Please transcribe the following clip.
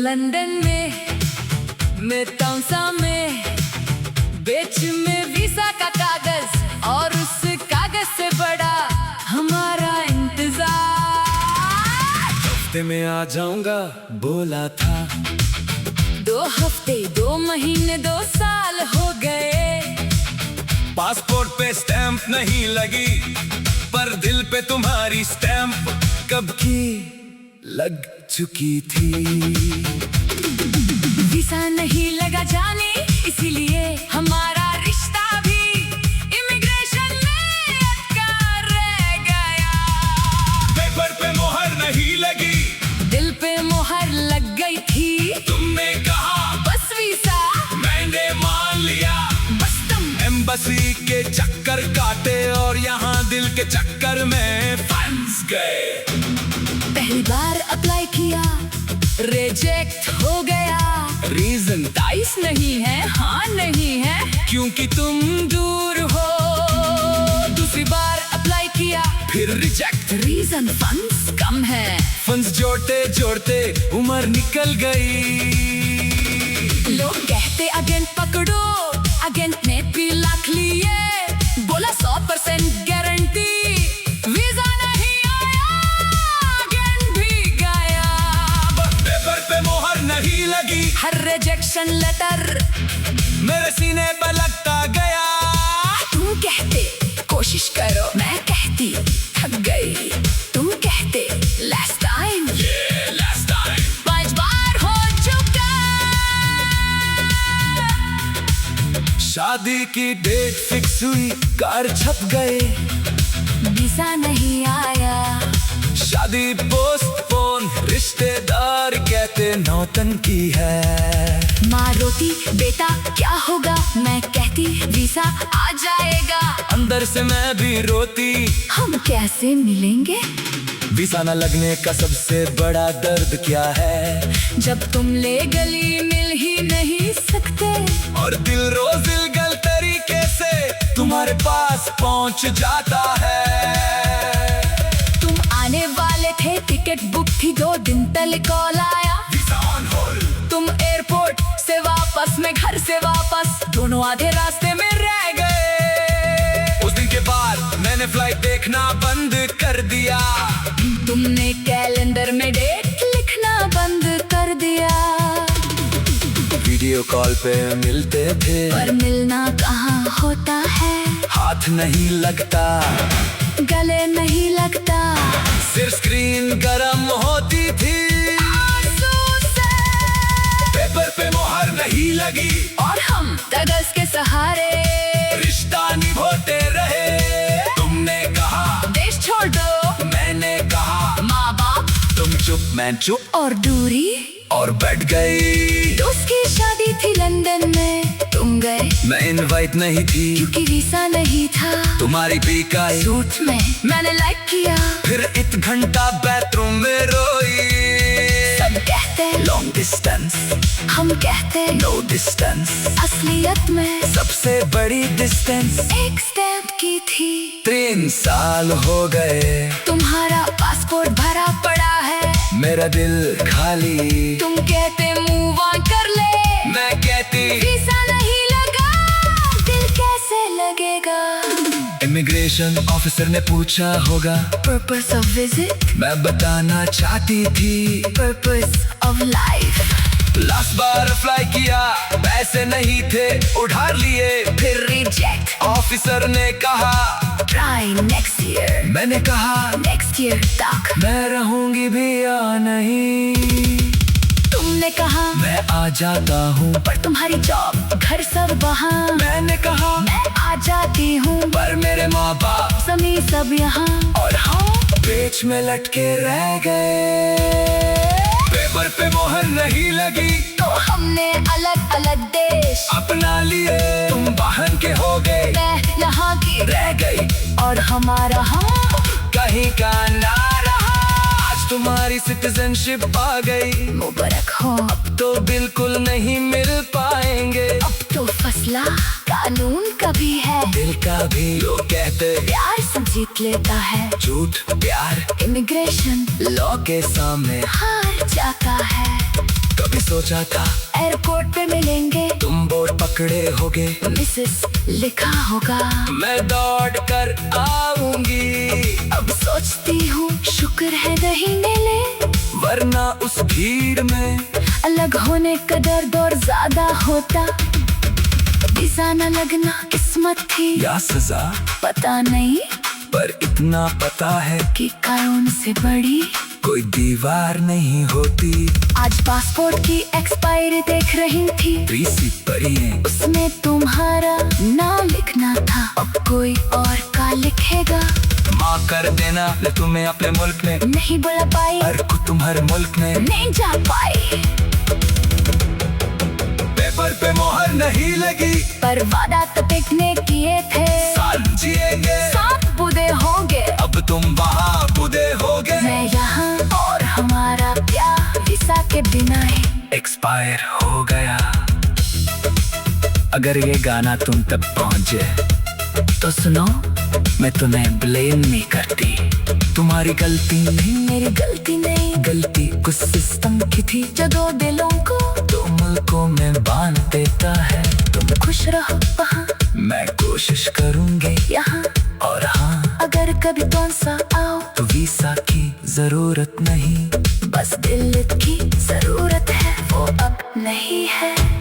London में, मैं तौसा में, बेच में वीजा का कागज और उस कागज से बड़ा हमारा इंतजार। हफ्ते में आ जाऊंगा बोला था, 2 हफ्ते 2 महीने 2 साल हो गए। पासपोर्ट पे स्टैंप नहीं लगी, पर दिल पे तुम्हारी स्टैंप कब की लग चुकी थी। वीजा नहीं लगा जाने, इसीलिए हमारा रिश्ता भी इमिग्रेशन में अटका रह गया। पेपर पे मोहर नहीं लगी, दिल पे मोहर लग गई थी। तुमने कहा बस वीजा, मैंने मान लिया। बस तुम एम्बसी के चक्कर काटे और यहाँ दिल के चक्कर में फंस गए। पहली बार अप्लाई किया, रिजेक्ट हो गया। रीजन 22 नहीं है, हाँ नहीं है, क्योंकि तुम दूर हो। दूसरी बार अप्लाई किया, फिर रिजेक्ट। रीजन फंड्स कम है। फंड्स जोड़ते जोड़ते उम्र निकल गई। लोग कहते एजेंट पकड़ो, एजेंट ने भी लाख लिए, बोला 100% गारंटी। वीजा नहीं आया, एजेंट भी गया। पेपर पे मोहर नहीं लगी, हर रिजेक्शन लेटर मेरे सीने पर लगता गया। तुम कहते कोशिश करो, मैं कहती थक गई। तुम कहते लास्ट टाइम, लास्ट टाइम 5 बार हो चुका। शादी की डेट फिक्स हुई, कार्ड छप गए, वीजा नहीं आया। शादी पोस्टपोन, रिश्तेदार कहते नौटंकी है। माँ रोती बेटा क्या होगा, मैं कहती वीजा आ जाएगा। अंदर से मैं भी रोती, हम कैसे मिलेंगे वीजा न लगने का सबसे बड़ा दर्द क्या है। जब तुम ले गली मिल ही नहीं सकते, और दिल रोज इलगल तरीके से तुम्हारे पास पहुंच जाता है। तुम आने वाले थे, टिकट बुक थी, 2 दिन पहले कॉल आया। Visa on hold. तुम एयरपोर्ट से वापस, मैं घर से वापस, दोनों आधे रास्ते में रह गए। उस दिन के बाद मैंने फ्लाइट देखना बंद कर दिया। तुमने कैलेंडर में डेट लिखना बंद कर दिया। वीडियो कॉल पे मिलते थे, पर मिलना कहाँ होता है, हाथ नहीं लगता, गले नहीं लगता। सिर्फ स्क्रीन गरम होती थी। आंसू से पेपर पे मोहर नहीं लगी, और हम कागज के सहारे रिश्ता निभाते रहे। तुमने कहा देश छोड़ दो, मैंने कहा माँ बाप, तुम चुप मैं चुप, और दूरी। और बैठ गई। दोस्त की शादी थी लंदन में, तुम गए मैं इनवाइट नहीं थी, क्योंकि वीजा नहीं था। तुम्हारी पीकाई सूट में मैंने लाइक किया। फिर 1 घंटा बाथरूम में रोई। सब कहते लॉन्ग डिस्टेंस, हम कहते नो डिस्टेंस, असलियत में सबसे बड़ी डिस्टेंस एक स्टैंप की थी। 3 साल हो गए, तुम्हारा पासपोर्ट भरा पड़ा है, मेरा दिल खाली। तुम कहते मूव ऑन कर ले, मैं कहती वीजा नहीं लगा, दिल कैसे लगेगा। इमिग्रेशन ऑफिसर ने पूछा होगा, पर्पस ऑफ विजिट, मैं बताना चाहती थी purpose of life. Last bar apply किया, पैसे नहीं थे, उधार लिए, फिर रिजेक्ट, ऑफिसर ने कहा ट्राई नेक्स्ट ईयर। मैंने कहा नेक्स्ट ईयर तक मैं रहूंगी भी या नहीं। तुमने कहा मैं आ जाता हूँ, पर तुम्हारी जॉब घर सब वहाँ। मैंने कहा मैं आ जाती हूँ, पर मेरे माँ बाप समी सब यहाँ, और हम बीच में लटके रह गए। पेपर पे मोहर नहीं लगी, तो हमने अलग अलग देश अपना लिए। तुम बाहर के हो गए, मैं यहाँ की रह गई, और हमारा हम कहीं का ना रहा। आज तुम्हारी सिटीजनशिप आ गई, मुबारक हो। अब तो बिल्कुल नहीं मिल पाएंगे। अब तो फैसला कानून का भी है, दिल का भी। लोग कहते प्यार सब जीत लेता है, झूठ प्यार इमिग्रेशन लॉ के सामने हार जाता है। कभी सोचा था एयरपोर्ट पे मिलेंगे, तुम बोर्ड पकड़े होगे, मिसेस लिखा होगा। मैं दौड़ कर आऊंगी। अब सोचती हूँ शुक्र है दही ने ले, वरना उस भीड़ में अलग होने का दर्द और ज्यादा होता। वीज़ा न लगना किस्मत थी या सजा पता नहीं, पर इतना पता है कि कानून से बड़ी कोई दीवार नहीं होती। आज पासपोर्ट की एक्सपायरी देख रही थी, रिसीट पढ़िए, उसमें तुम्हारा नाम लिखना था। अब कोई और का लिखेगा। माँ कर देना ले तुम्हें अपने मुल्क में, नहीं बुला पाई हर को तुम्हारे मुल्क में नहीं जा पाई। पेपर पे मोहर नहीं लगी, पर वादा तो पिकने किए थे, साल जिएंगे साथ बुदे होंगे। अब तुम वहाँ बुदे होगे, मैं यहाँ और हमारा प्यार वीज़ा के बिना ही एक्सपायर हो गया। अगर ये गाना तुम तक पहुँचे तो सुनो, मैं तुम्हें ब्लेम नहीं करती, तुम्हारी गलती नहीं, मेरी गलती नहीं, गलती कुछ सिस्टम की थी जो दो दिलों को तो मुल्कों में बांध देता है। तुम खुश रहो वहाँ, मैं कोशिश करूँगी यहाँ, और हाँ अगर कभी कौन सा आओ तो वीज़ा की जरूरत नहीं, बस दिल की जरूरत है, वो अब नहीं है।